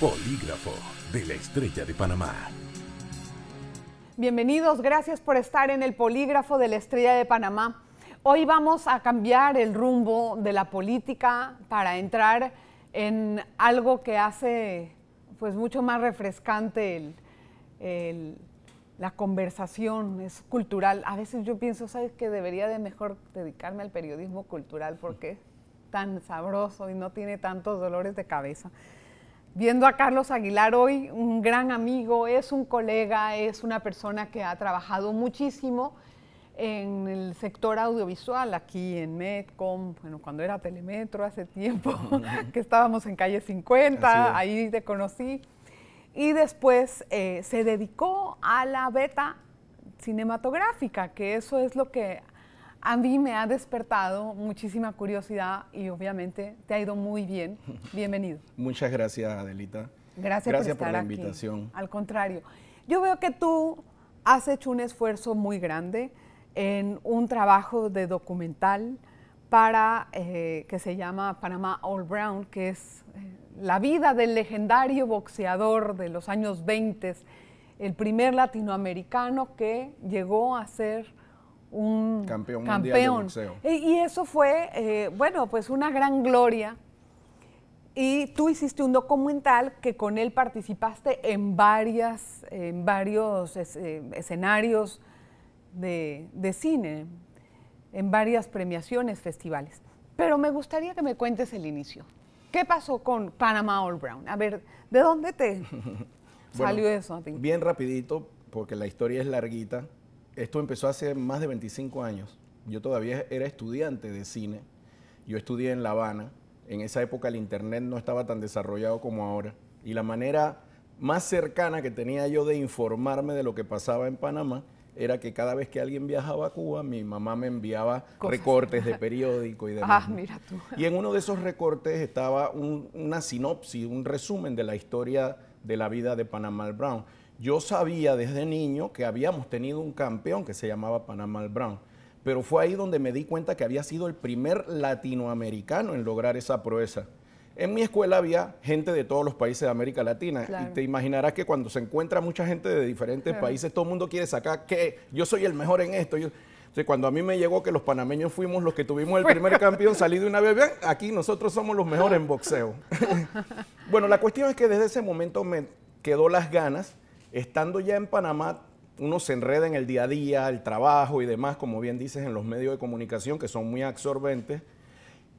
Polígrafo de la Estrella de Panamá. Bienvenidos, gracias por estar en el Polígrafo de la Estrella de Panamá. Hoy vamos a cambiar el rumbo de la política para entrar en algo que hace pues mucho más refrescante la conversación, es cultural. A veces yo pienso, ¿sabes qué? Debería de mejor dedicarme al periodismo cultural porque es tan sabroso y no tiene tantos dolores de cabeza. Viendo a Carlos Aguilar hoy, un gran amigo, es un colega, es una persona que ha trabajado muchísimo en el sector audiovisual, aquí en Medcom, bueno, cuando era Telemetro hace tiempo, que estábamos en calle 50, ahí te conocí. Y después se dedicó a la beta cinematográfica, que eso es lo que a mí me ha despertado muchísima curiosidad y obviamente te ha ido muy bien. Bienvenido. Muchas gracias, Adelita. Gracias por la aquí. invitación. Al contrario, yo veo que tú has hecho un esfuerzo muy grande en un trabajo de documental para que se llama Panama All Brown, que es la vida del legendario boxeador de los años 20, el primer latinoamericano que llegó a ser un campeón mundial de boxeo. Y eso fue, bueno, pues una gran gloria. Y tú hiciste un documental que con él participaste en varios escenarios de cine, en varias premiaciones, festivales. Pero me gustaría que me cuentes el inicio. ¿Qué pasó con Panama All Brown? A ver, ¿de dónde te salió eso a ti? Bien rapidito, porque la historia es larguita. Esto empezó hace más de 25 años. Yo todavía era estudiante de cine. Yo estudié en La Habana. En esa época el internet no estaba tan desarrollado como ahora. Y la manera más cercana que tenía yo de informarme de lo que pasaba en Panamá era que cada vez que alguien viajaba a Cuba, mi mamá me enviaba recortes de periódico y demás. Mira tú. Y en uno de esos recortes estaba una sinopsis, un resumen de la historia de la vida de Panama All Brown. Yo sabía desde niño que habíamos tenido un campeón que se llamaba Panama All Brown, pero fue ahí donde me di cuenta que había sido el primer latinoamericano en lograr esa proeza. En mi escuela había gente de todos los países de América Latina, claro. Y te imaginarás que cuando se encuentra mucha gente de diferentes países, todo el mundo quiere sacar que yo soy el mejor en esto. Entonces, cuando a mí me llegó que los panameños fuimos los que tuvimos el primer campeón, salí de una vez, bien, aquí nosotros somos los mejores en boxeo. Bueno, la cuestión es que desde ese momento me quedó las ganas. Estando ya en Panamá, uno se enreda en el día a día, el trabajo y demás, como bien dices, en los medios de comunicación que son muy absorbentes.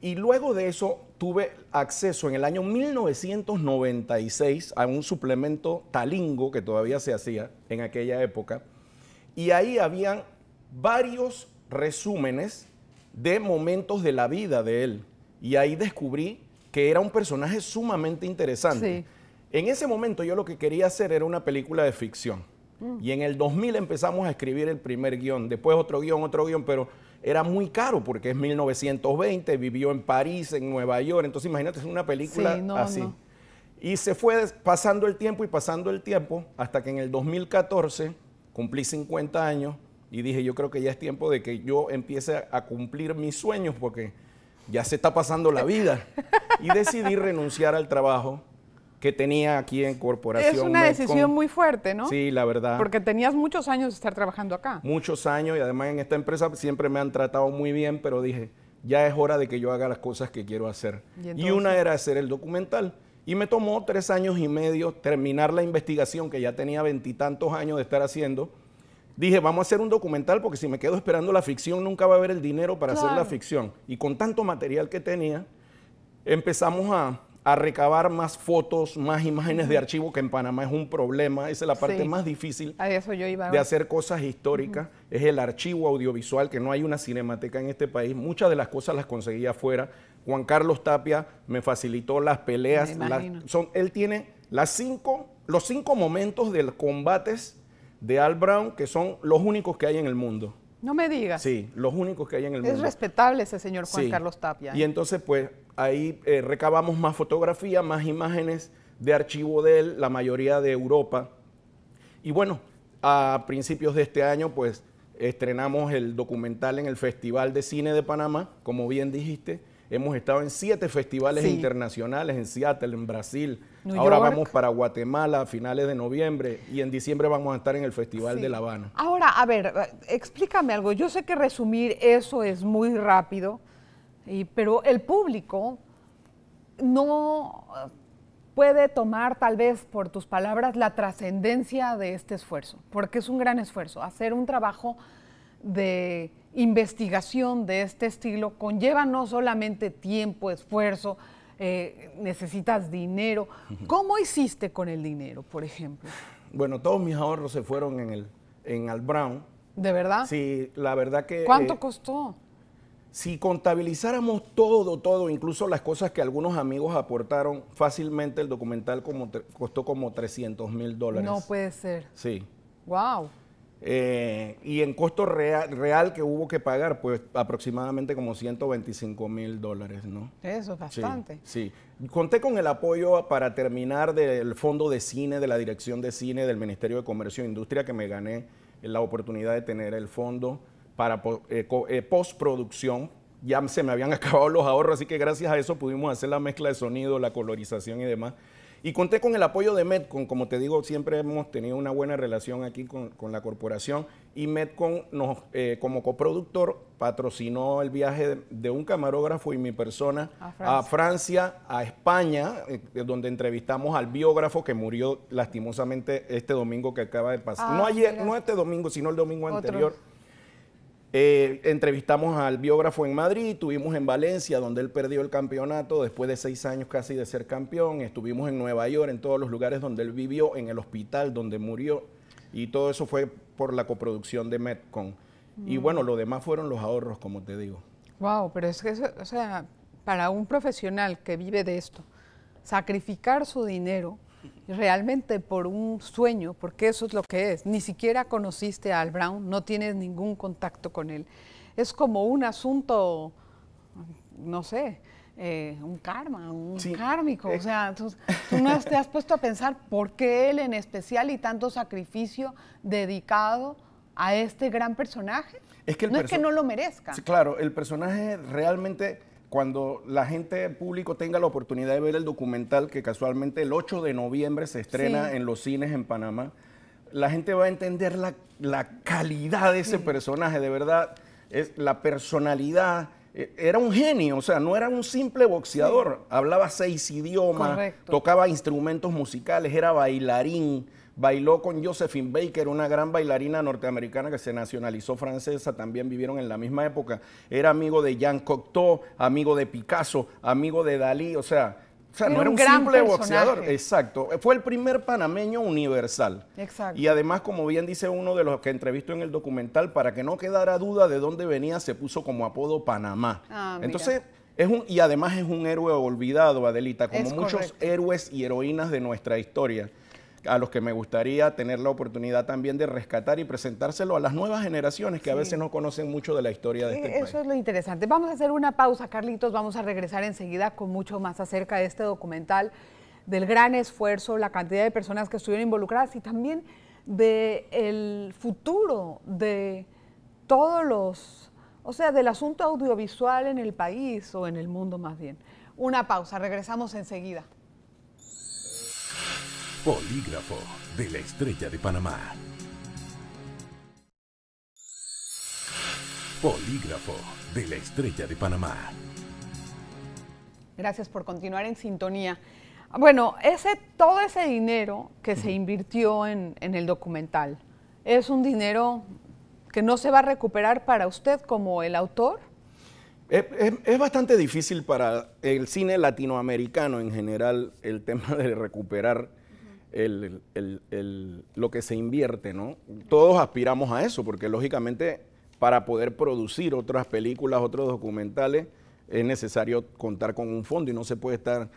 Y luego de eso tuve acceso en el año 1996 a un suplemento Talingo que todavía se hacía en aquella época. Y ahí habían varios resúmenes de momentos de la vida de él. Y ahí descubrí que era un personaje sumamente interesante. Sí. En ese momento yo lo que quería hacer era una película de ficción. Y en el 2000 empezamos a escribir el primer guión, después otro guión, pero era muy caro porque es 1920, vivió en París, en Nueva York, entonces imagínate, es una película así. No. Y se fue pasando el tiempo hasta que en el 2014 cumplí 50 años y dije, yo creo que ya es tiempo de que yo empiece a cumplir mis sueños porque ya se está pasando la vida. Y decidí renunciar al trabajo que tenía aquí en Corporación. Es una decisión muy fuerte, ¿no? Sí, la verdad. Porque tenías muchos años de estar trabajando acá. Muchos años, y además en esta empresa siempre me han tratado muy bien, pero dije, ya es hora de que yo haga las cosas que quiero hacer. Y una era hacer el documental. Y me tomó 3 años y medio terminar la investigación, que ya tenía 20 y tantos años de estar haciendo. Dije, vamos a hacer un documental, porque si me quedo esperando la ficción, nunca va a haber el dinero para hacer la ficción. Y con tanto material que tenía, empezamos a recabar más fotos, más imágenes de archivo, que en Panamá es un problema. Esa es la parte más difícil de hacer cosas históricas. Es el archivo audiovisual, que no hay una cinemateca en este país. Muchas de las cosas las conseguí afuera. Juan Carlos Tapia me facilitó las peleas. Él tiene los 5 momentos de los combates de All Brown, que son los únicos que hay en el mundo. No me digas. Sí, los únicos que hay en el mundo. Es respetable ese señor Juan Carlos Tapia. Y entonces, pues, ahí recabamos más fotografías, más imágenes de archivo de él, la mayoría de Europa. Y bueno, a principios de este año, pues, estrenamos el documental en el Festival de Cine de Panamá, como bien dijiste. hemos estado en 7 festivales Sí. internacionales, en Seattle, en Brasil. New Ahora York. vamos para Guatemala a finales de noviembre y en diciembre vamos a estar en el Festival de La Habana. Ahora, a ver, explícame algo. Yo sé que resumir eso es muy rápido, pero el público no puede tomar, tal vez por tus palabras, la trascendencia de este esfuerzo, porque es un gran esfuerzo. Hacer un trabajo de investigación de este estilo conlleva no solamente tiempo, esfuerzo, necesitas dinero. ¿Cómo hiciste con el dinero, por ejemplo? Bueno, todos mis ahorros se fueron en Al Brown. ¿De verdad? Sí, la verdad que... ¿Cuánto costó? Si contabilizáramos todo, incluso las cosas que algunos amigos aportaron, fácilmente el documental costó como $300,000. No puede ser. Sí. Wow. Y en costo real que hubo que pagar, pues aproximadamente como $125,000, ¿no? Eso es bastante. Sí, sí. Conté con el apoyo para terminar del Fondo de Cine, de la Dirección de Cine del Ministerio de Comercio e Industria, que me gané la oportunidad de tener el fondo para postproducción. Ya se me habían acabado los ahorros, así que gracias a eso pudimos hacer la mezcla de sonido, la colorización y demás. Y conté con el apoyo de Metcon. Como te digo, siempre hemos tenido una buena relación aquí con la corporación, y Metcon como coproductor patrocinó el viaje de un camarógrafo y mi persona a Francia, a España, donde entrevistamos al biógrafo que murió lastimosamente este domingo que acaba de pasar. No ayer, no este domingo, sino el domingo anterior. Entrevistamos al biógrafo en Madrid, estuvimos en Valencia, donde él perdió el campeonato después de 6 años casi de ser campeón. Estuvimos en Nueva York, en todos los lugares donde él vivió, en el hospital donde murió, y todo eso fue por la coproducción de Metcon. Y bueno, lo demás fueron los ahorros, como te digo. Wow, pero es que eso, o sea, para un profesional que vive de esto, sacrificar su dinero realmente por un sueño, porque eso es lo que es. Ni siquiera conociste a Al Brown, no tienes ningún contacto con él. Es como un asunto, no sé, un karma, un kármico. O sea, tú no te has puesto a pensar por qué él en especial y tanto sacrificio dedicado a este gran personaje. Es que no es que no lo merezca. Sí, claro, el personaje realmente, cuando la gente público tenga la oportunidad de ver el documental, que casualmente el 8 de noviembre se estrena en los cines en Panamá, la gente va a entender la calidad de ese personaje, de verdad, es la personalidad. Era un genio, o sea, no era un simple boxeador, hablaba 6 idiomas, tocaba instrumentos musicales, era bailarín. Bailó con Josephine Baker, una gran bailarina norteamericana que se nacionalizó francesa, también vivieron en la misma época. Era amigo de Jean Cocteau, amigo de Picasso, amigo de Dalí, o sea no era un simple boxeador. Exacto, fue el primer panameño universal. Exacto. Y además, como bien dice uno de los que entrevistó en el documental, para que no quedara duda de dónde venía, se puso como apodo Panamá. Entonces, y además es un héroe olvidado, Adelita, como muchos héroes y heroínas de nuestra historia, a los que me gustaría tener la oportunidad también de rescatar y presentárselo a las nuevas generaciones que a veces no conocen mucho de la historia de este país. Eso es lo interesante. Vamos a hacer una pausa, Carlitos, vamos a regresar enseguida con mucho más acerca de este documental, del gran esfuerzo, la cantidad de personas que estuvieron involucradas y también del futuro de todos los, o sea, del asunto audiovisual en el país o en el mundo más bien. Una pausa, regresamos enseguida. Polígrafo de la Estrella de Panamá. Polígrafo de la Estrella de Panamá. Gracias por continuar en sintonía. Bueno, todo ese dinero que se invirtió en el documental, ¿es un dinero que no se va a recuperar para usted como el autor? Es bastante difícil para el cine latinoamericano en general el tema de recuperar lo que se invierte, ¿no? Todos aspiramos a eso, porque lógicamente para poder producir otras películas, otros documentales, es necesario contar con un fondo y no se puede estar...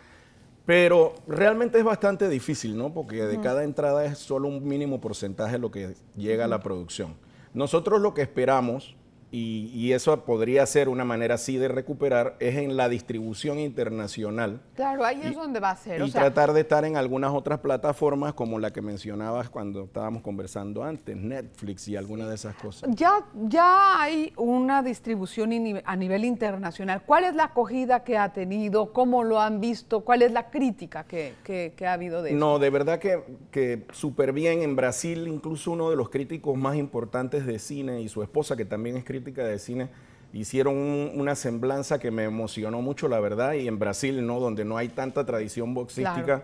Pero realmente es bastante difícil, ¿no? Porque de cada entrada es solo un mínimo porcentaje lo que llega a la producción. Nosotros lo que esperamos y eso podría ser una manera así de recuperar, es en la distribución internacional. Claro, ahí es donde va a ser. Y tratar de estar en algunas otras plataformas como la que mencionabas cuando estábamos conversando antes, Netflix y alguna de esas cosas. Ya hay una distribución a nivel internacional. ¿Cuál es la acogida que ha tenido? ¿Cómo lo han visto? ¿Cuál es la crítica que ha habido de esto? No, de verdad que súper bien. En Brasil, incluso uno de los críticos más importantes de cine y su esposa, que también es crítica de cine, hicieron una semblanza que me emocionó mucho, la verdad, y en Brasil, ¿no? Donde no hay tanta tradición boxística, claro,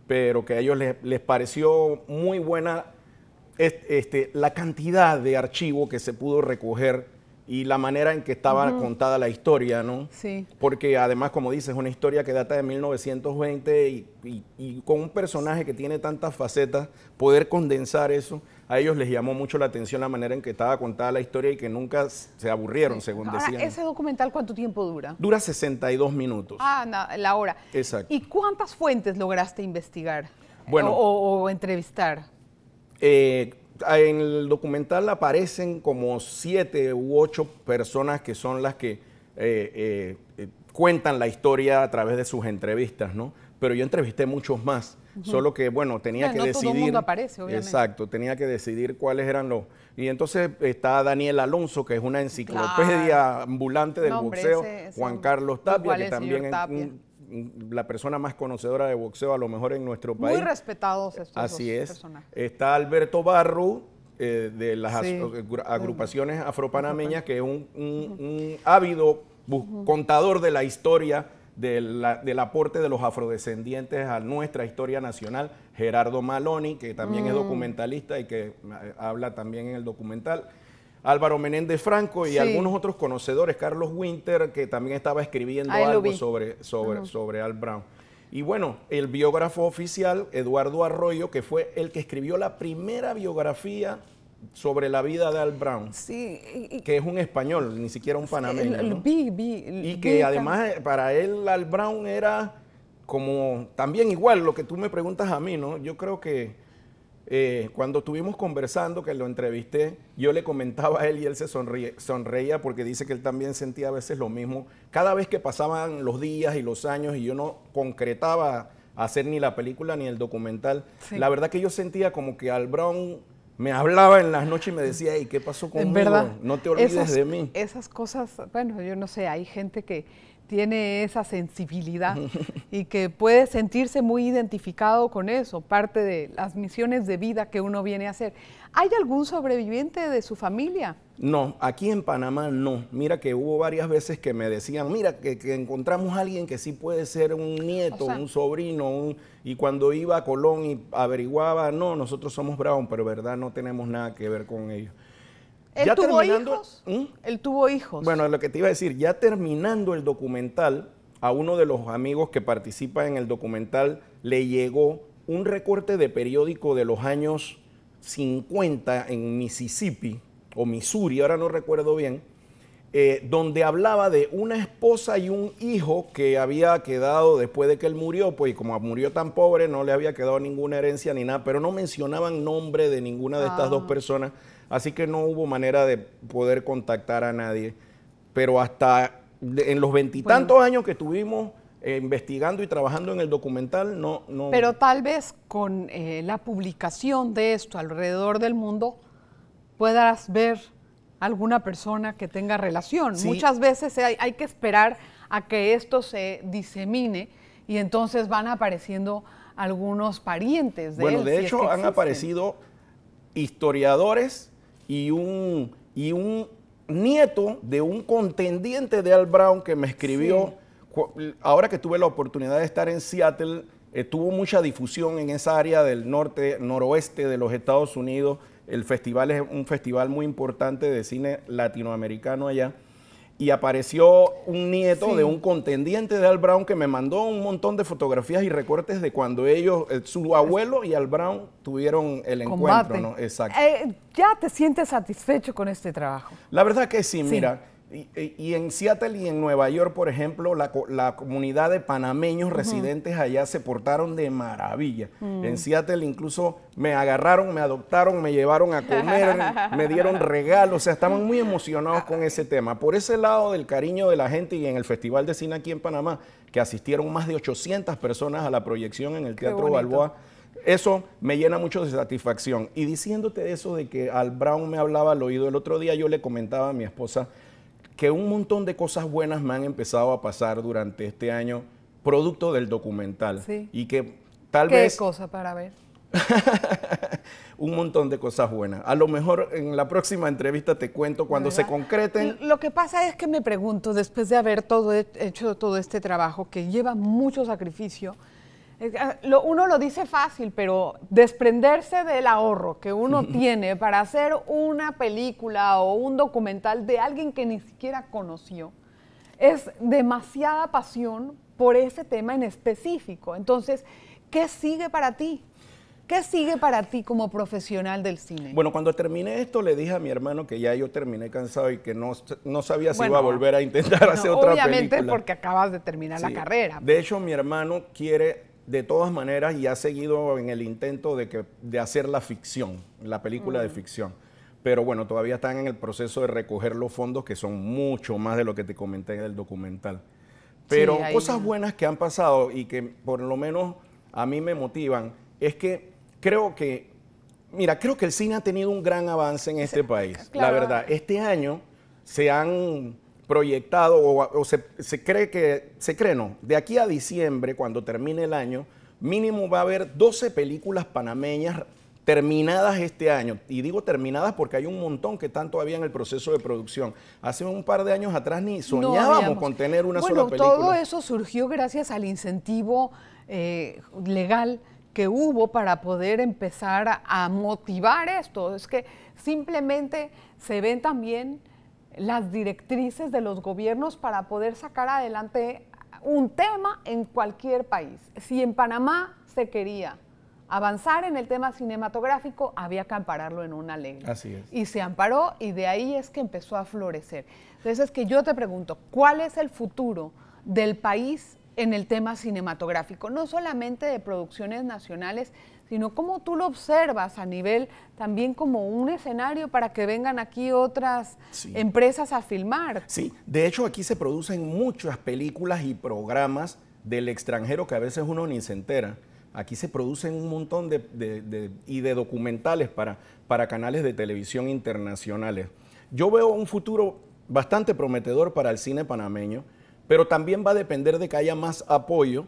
pero que a ellos les pareció muy buena la cantidad de archivo que se pudo recoger y la manera en que estaba contada la historia, ¿no? Sí. Porque además, como dices, es una historia que data de 1920 y con un personaje que tiene tantas facetas, poder condensar eso, a ellos les llamó mucho la atención la manera en que estaba contada la historia y que nunca se aburrieron, según decían. ¿Ese documental cuánto tiempo dura? Dura 62 minutos. Ah, no, la hora. Exacto. ¿Y cuántas fuentes lograste investigar? Bueno, o entrevistar? En el documental aparecen como 7 u 8 personas que son las que cuentan la historia a través de sus entrevistas, ¿no? Pero yo entrevisté muchos más, solo que, bueno, tenía que decidir. No todo el mundo aparece, obviamente. Exacto, tenía que decidir cuáles eran los. Y entonces está Daniel Alonso, que es una enciclopedia ambulante del boxeo, Juan Carlos Tapia, que también es la persona más conocedora de boxeo a lo mejor en nuestro país. Muy respetados estos Así es. personajes. Está Alberto Barru, de las agrupaciones afropanameñas, que es un ávido contador de la historia del aporte de los afrodescendientes a nuestra historia nacional. Gerardo Maloni, que también es documentalista y que habla también en el documental. Álvaro Menéndez Franco y algunos otros conocedores, Carlos Winter, que también estaba escribiendo algo sobre Al Brown. Y bueno, el biógrafo oficial, Eduardo Arroyo, que fue el que escribió la primera biografía sobre la vida de Al Brown, que es un español, ni siquiera un panameño, ¿no? Y que además para él Al Brown era como también igual lo que tú me preguntas a mí, ¿no? Yo creo que cuando estuvimos conversando, que lo entrevisté, yo le comentaba a él y él se sonreía porque dice que él también sentía a veces lo mismo. Cada vez que pasaban los días y los años y yo no concretaba hacer ni la película ni el documental, la verdad que yo sentía como que Al Brown me hablaba en las noches y me decía, hey, ¿qué pasó conmigo? ¿Verdad? No te olvides de mí. Esas cosas, bueno, yo no sé, hay gente que tiene esa sensibilidad y que puede sentirse muy identificado con eso, parte de las misiones de vida que uno viene a hacer. ¿Hay algún sobreviviente de su familia? No, aquí en Panamá no. Mira que hubo varias veces que me decían, mira, que encontramos a alguien que sí puede ser un nieto, un sobrino, y cuando iba a Colón y averiguaba, no, nosotros somos Brown, pero verdad no tenemos nada que ver con ellos. ¿Él tuvo hijos? ¿Él tuvo hijos? Bueno, lo que te iba a decir, ya terminando el documental, a uno de los amigos que participa en el documental le llegó un recorte de periódico de los años 50 en Mississippi, o Missouri, ahora no recuerdo bien, donde hablaba de una esposa y un hijo que había quedado después de que él murió, pues como murió tan pobre no le había quedado ninguna herencia ni nada, pero no mencionaban nombre de ninguna de estas dos personas. Así que no hubo manera de poder contactar a nadie. Pero hasta en los 20 y tantos años que estuvimos investigando y trabajando en el documental, no. Pero tal vez con la publicación de esto alrededor del mundo puedas ver alguna persona que tenga relación. Sí. Muchas veces hay que esperar a que esto se disemine y entonces van apareciendo algunos parientes de él. Bueno, de hecho han aparecido historiadores y un nieto de un contendiente de Al Brown que me escribió, ahora que tuve la oportunidad de estar en Seattle, tuvo mucha difusión en esa área del noroeste de los Estados Unidos. El festival es un festival muy importante de cine latinoamericano allá. Y apareció un nieto de un contendiente de Al Brown que me mandó un montón de fotografías y recortes de cuando ellos, su abuelo y Al Brown tuvieron el encuentro, ¿no? Exacto. ¿Ya te sientes satisfecho con este trabajo? La verdad que sí, mira, Y en Seattle y en Nueva York, por ejemplo, la comunidad de panameños residentes allá se portaron de maravilla. En Seattle incluso me agarraron, me adoptaron, me llevaron a comer, me dieron regalos, o sea, estaban muy emocionados con ese tema. Por ese lado del cariño de la gente y en el Festival de Cine aquí en Panamá, que asistieron más de 800 personas a la proyección en el Teatro Balboa, eso me llena mucho de satisfacción. Y diciéndote eso de que Al Brown me hablaba al oído, el otro día yo le comentaba a mi esposa que un montón de cosas buenas me han empezado a pasar durante este año, producto del documental. Sí. Y que tal vez... ¿Qué cosa para ver? Un montón de cosas buenas. A lo mejor en la próxima entrevista te cuento cuando se concreten. Lo que pasa es que me pregunto, después de haber hecho todo este trabajo que lleva mucho sacrificio, uno lo dice fácil, pero desprenderse del ahorro que uno tiene para hacer una película o un documental de alguien que ni siquiera conoció, es demasiada pasión por ese tema en específico. Entonces, ¿qué sigue para ti? ¿Qué sigue para ti como profesional del cine? Bueno, cuando terminé esto le dije a mi hermano que ya yo terminé cansado y que no sabía si iba a volver a intentar hacer otra película. Obviamente porque acabas de terminar la carrera. De hecho, mi hermano quiere de todas maneras y ha seguido en el intento de hacer la ficción, la película de ficción. Pero bueno, todavía están en el proceso de recoger los fondos, que son mucho más de lo que te comenté en el documental. Pero sí, cosas buenas que han pasado y que por lo menos a mí me motivan, es que creo que el cine ha tenido un gran avance en este país. Claro. La verdad, este año se han proyectado o se cree, no, de aquí a diciembre, cuando termine el año, mínimo va a haber 12 películas panameñas terminadas este año. Y digo terminadas porque hay un montón que están todavía en el proceso de producción. Hace un par de años atrás ni soñábamos con tener una sola película. Todo eso surgió gracias al incentivo legal que hubo para poder empezar a motivar esto. Es que simplemente se ven también las directrices de los gobiernos para poder sacar adelante un tema en cualquier país. Si en Panamá se quería avanzar en el tema cinematográfico, había que ampararlo en una ley. Así es. Y se amparó y de ahí es que empezó a florecer. Entonces es que yo te pregunto, ¿cuál es el futuro del país en el tema cinematográfico? No solamente de producciones nacionales, sino cómo tú lo observas a nivel también como un escenario para que vengan aquí otras empresas a filmar. Sí, de hecho aquí se producen muchas películas y programas del extranjero que a veces uno ni se entera. Aquí se producen un montón de documentales para canales de televisión internacionales. Yo veo un futuro bastante prometedor para el cine panameño, pero también va a depender de que haya más apoyo,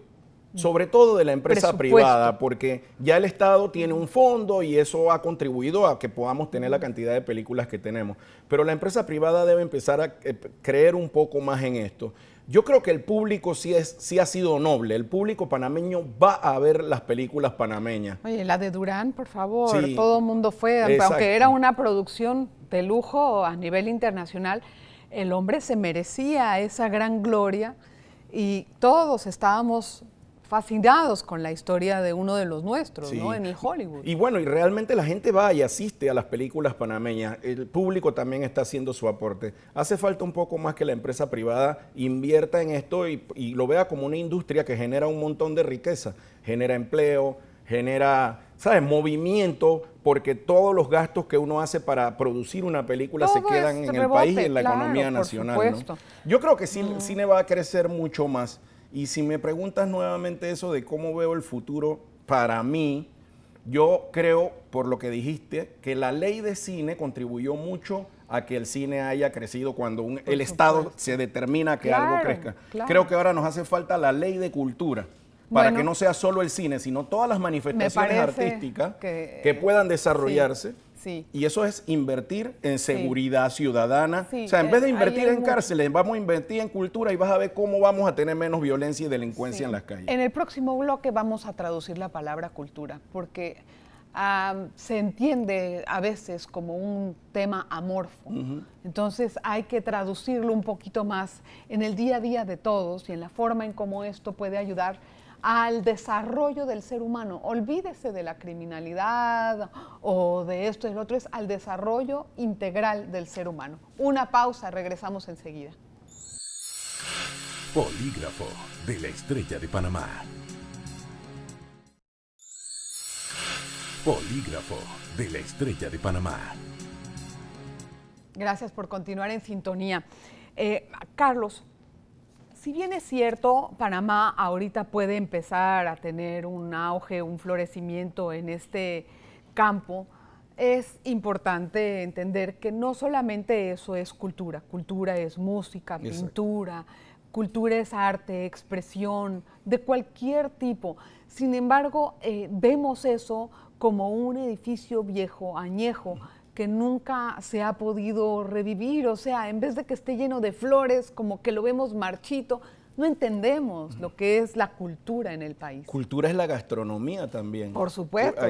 sobre todo de la empresa privada, porque ya el Estado tiene un fondo y eso ha contribuido a que podamos tener la cantidad de películas que tenemos. Pero la empresa privada debe empezar a creer un poco más en esto. Yo creo que el público sí ha sido noble. El público panameño va a ver las películas panameñas. Oye, la de Durán, por favor, sí, todo el mundo fue, aunque era una producción de lujo a nivel internacional, el hombre se merecía esa gran gloria y todos estábamos fascinados con la historia de uno de los nuestros, ¿no? En el Hollywood. Y bueno, y realmente la gente va y asiste a las películas panameñas. El público también está haciendo su aporte. Hace falta un poco más que la empresa privada invierta en esto y lo vea como una industria que genera un montón de riqueza, genera empleo, genera, ¿sabes?, movimiento, porque todos los gastos que uno hace para producir una película se quedan en el país y en la economía nacional, ¿no? Yo creo que sí, el cine va a crecer mucho más. Y si me preguntas nuevamente eso de cómo veo el futuro, para mí, yo creo, por lo que dijiste, que la ley de cine contribuyó mucho a que el cine haya crecido cuando el Estado se determina que algo crezca. Creo que ahora nos hace falta la ley de cultura, para que no sea solo el cine, sino todas las manifestaciones artísticas que puedan desarrollarse. Sí. Y eso es invertir en seguridad ciudadana. Sí, o sea, en vez de invertir en cárceles, vamos a invertir en cultura y vas a ver cómo vamos a tener menos violencia y delincuencia en las calles. En el próximo bloque vamos a traducir la palabra cultura, porque se entiende a veces como un tema amorfo. Entonces hay que traducirlo un poquito más en el día a día de todos y en la forma en cómo esto puede ayudar al desarrollo del ser humano. Olvídese de la criminalidad o de esto y del otro, es al desarrollo integral del ser humano. Una pausa, regresamos enseguida. Polígrafo de la Estrella de Panamá. Polígrafo de la Estrella de Panamá. Gracias por continuar en sintonía. Carlos, si bien es cierto, Panamá ahorita puede empezar a tener un auge, un florecimiento en este campo, es importante entender que no solamente eso es cultura. Cultura es música, pintura, cultura es arte, expresión, de cualquier tipo. Sin embargo, vemos eso como un edificio viejo, añejo, que nunca se ha podido revivir. O sea, en vez de que esté lleno de flores, como que lo vemos marchito, no entendemos lo que es la cultura en el país. Cultura es la gastronomía también. Por supuesto.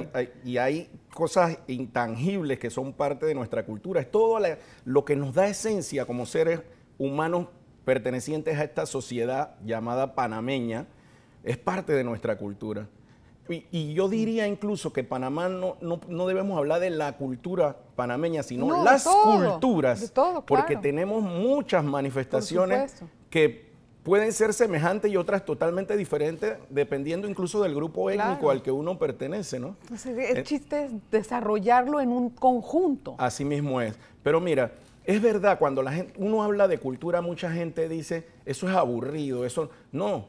Y hay cosas intangibles que son parte de nuestra cultura. Es todo lo que nos da esencia como seres humanos pertenecientes a esta sociedad llamada panameña, es parte de nuestra cultura. Y yo diría incluso que Panamá no debemos hablar de la cultura panameña, sino las culturas, de todo, claro. Porque tenemos muchas manifestaciones que pueden ser semejantes y otras totalmente diferentes, dependiendo incluso del grupo étnico al que uno pertenece, ¿no? Entonces, el chiste es desarrollarlo en un conjunto. Así mismo es. Pero mira, es verdad, cuando uno habla de cultura, mucha gente dice, eso es aburrido, eso no.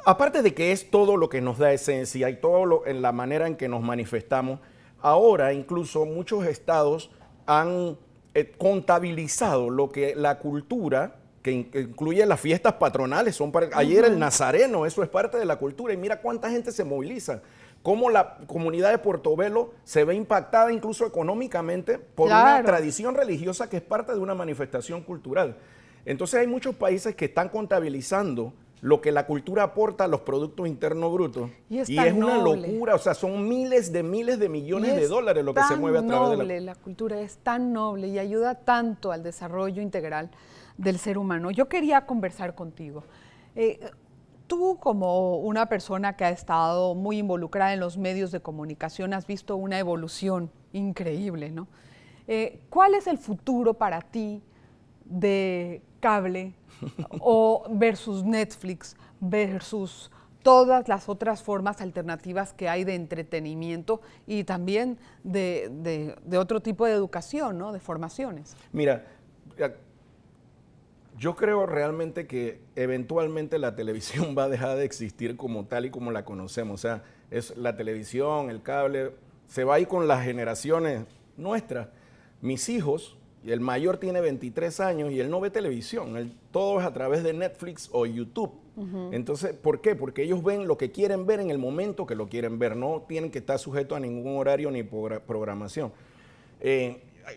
Aparte de que es todo lo que nos da esencia y todo en la manera en que nos manifestamos, ahora incluso muchos estados han contabilizado lo que la cultura, que incluye las fiestas patronales, ayer el Nazareno, eso es parte de la cultura, y mira cuánta gente se moviliza, cómo la comunidad de Portobelo se ve impactada incluso económicamente por una tradición religiosa que es parte de una manifestación cultural. Entonces hay muchos países que están contabilizando lo que la cultura aporta a los productos internos brutos. Y es una locura, o sea, son miles de millones de dólares lo que se mueve a través de la cultura es tan noble y ayuda tanto al desarrollo integral del ser humano. Yo quería conversar contigo. Tú, como una persona que ha estado muy involucrada en los medios de comunicación, has visto una evolución increíble, ¿no? ¿Cuál es el futuro para ti de cable o versus Netflix, versus todas las otras formas alternativas que hay de entretenimiento y también de otro tipo de educación, ¿no? De formaciones? Mira, yo creo realmente que eventualmente la televisión va a dejar de existir como tal y como la conocemos. O sea, es la televisión, el cable, se va a ir con las generaciones nuestras. Mis hijos, el mayor tiene 23 años y él no ve televisión, todo es a través de Netflix o YouTube. Entonces, ¿por qué? Porque ellos ven lo que quieren ver en el momento que lo quieren ver, no tienen que estar sujetos a ningún horario ni programación.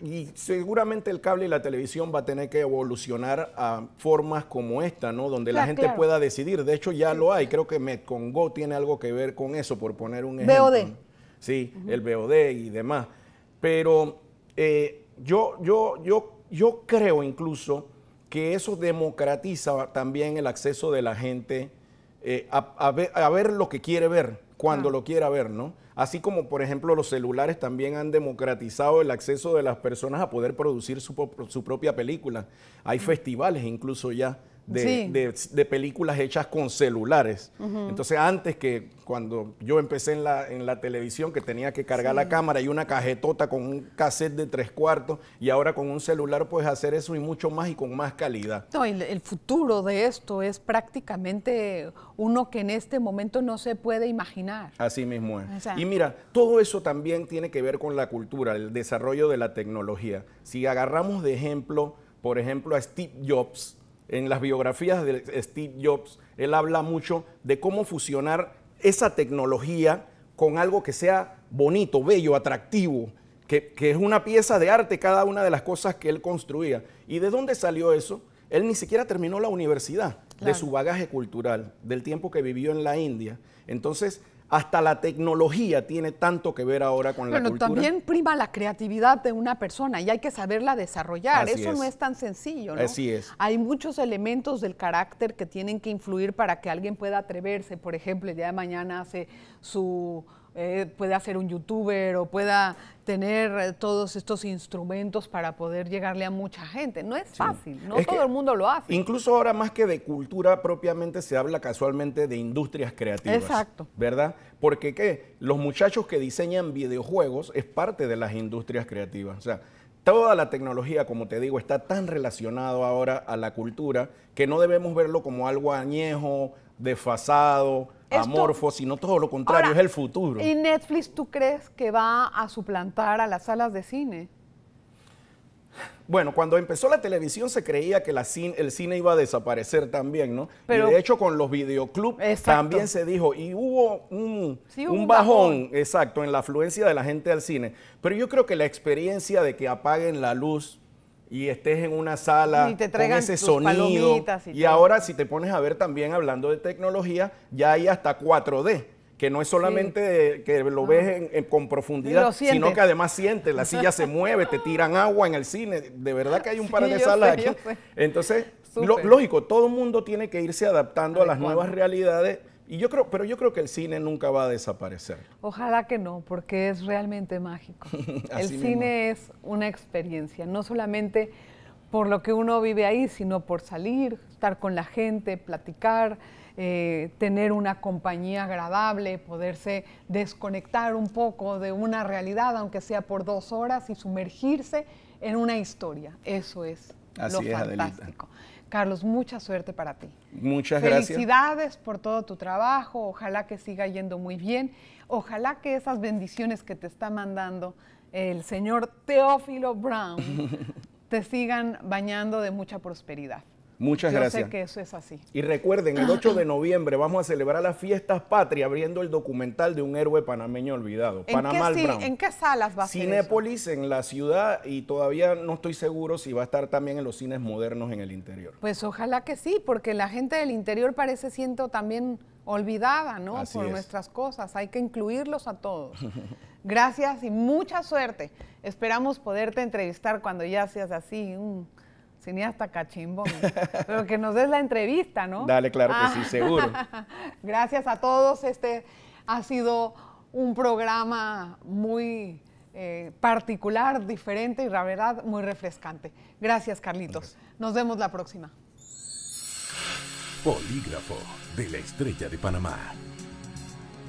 Y seguramente el cable y la televisión va a tener que evolucionar a formas como esta, ¿no? Donde la gente pueda decidir. De hecho, ya lo hay. Creo que Metcongo tiene algo que ver con eso, por poner un ejemplo. VOD. Sí, el VOD y demás. Pero yo creo incluso que eso democratiza también el acceso de la gente a ver lo que quiere ver, cuando lo quiera ver, ¿no? Así como, por ejemplo, los celulares también han democratizado el acceso de las personas a poder producir su propia película. Hay festivales incluso ya de películas hechas con celulares. Entonces, antes que cuando yo empecé en la televisión, que tenía que cargar la cámara y una cajetota con un cassette de 3/4, y ahora con un celular puedes hacer eso y mucho más y con más calidad. No, el futuro de esto es prácticamente uno que en este momento no se puede imaginar. Así mismo es. O sea, y mira, todo eso también tiene que ver con la cultura, el desarrollo de la tecnología. Si agarramos de ejemplo, por ejemplo, a Steve Jobs, en las biografías de Steve Jobs, él habla mucho de cómo fusionar esa tecnología con algo que sea bonito, bello, atractivo, que es una pieza de arte cada una de las cosas que él construía. ¿Y de dónde salió eso? Él ni siquiera terminó la universidad, de su bagaje cultural, del tiempo que vivió en la India. Entonces, hasta la tecnología tiene tanto que ver ahora con la cultura. También prima la creatividad de una persona y hay que saberla desarrollar. Eso no es tan sencillo, ¿no? Así es. Hay muchos elementos del carácter que tienen que influir para que alguien pueda atreverse. Por ejemplo, el día de mañana puede hacer un youtuber o pueda tener todos estos instrumentos para poder llegarle a mucha gente. No es fácil, no todo el mundo lo hace. Incluso ahora más que de cultura propiamente se habla casualmente de industrias creativas. Exacto. ¿Verdad? Porque ¿qué? Los muchachos que diseñan videojuegos es parte de las industrias creativas. O sea, toda la tecnología, como te digo, está tan relacionado ahora a la cultura que no debemos verlo como algo añejo, desfasado, amorfo, sino todo lo contrario, es el futuro. ¿Y Netflix tú crees que va a suplantar a las salas de cine? Bueno, cuando empezó la televisión se creía que el cine iba a desaparecer también, ¿no? Pero, y de hecho con los videoclubs también se dijo, y hubo un bajón, exacto, en la afluencia de la gente al cine. Pero yo creo que la experiencia de que apaguen la luz y estés en una sala con ese sonido, y ahora si te pones a ver también hablando de tecnología, ya hay hasta 4D, que no es solamente que lo ves con profundidad, sino que además sientes, la silla se mueve, te tiran agua en el cine, de verdad que hay un par de salas aquí. Entonces, lógico, todo el mundo tiene que irse adaptando a las nuevas realidades. Pero yo creo que el cine nunca va a desaparecer. Ojalá que no, porque es realmente mágico. El cine es una experiencia, no solamente por lo que uno vive ahí, sino por salir, estar con la gente, platicar, tener una compañía agradable, poderse desconectar un poco de una realidad, aunque sea por 2 horas, y sumergirse en una historia. Eso es lo fantástico. Adelita. Carlos, mucha suerte para ti. Muchas gracias. Felicidades por todo tu trabajo, ojalá que siga yendo muy bien, ojalá que esas bendiciones que te está mandando el señor Teófilo Brown te sigan bañando de mucha prosperidad. Muchas gracias. Yo sé que eso es así. Y recuerden, el 8 de noviembre vamos a celebrar las fiestas patrias abriendo el documental de un héroe panameño olvidado, Panamal Brown. ¿En qué salas va a ser Cinépolis en la ciudad, y todavía no estoy seguro si va a estar también en los cines modernos en el interior. Pues ojalá que sí, porque la gente del interior parece siento también olvidada, ¿no? Así por es. Nuestras cosas, hay que incluirlos a todos. Gracias y mucha suerte. Esperamos poderte entrevistar cuando ya seas así un cineasta cachimbón, pero que nos des la entrevista, ¿no? Dale, claro que sí, seguro. Gracias a todos. Este ha sido un programa muy particular, diferente y la verdad muy refrescante. Gracias, Carlitos. Nos vemos la próxima. Polígrafo de la Estrella de Panamá.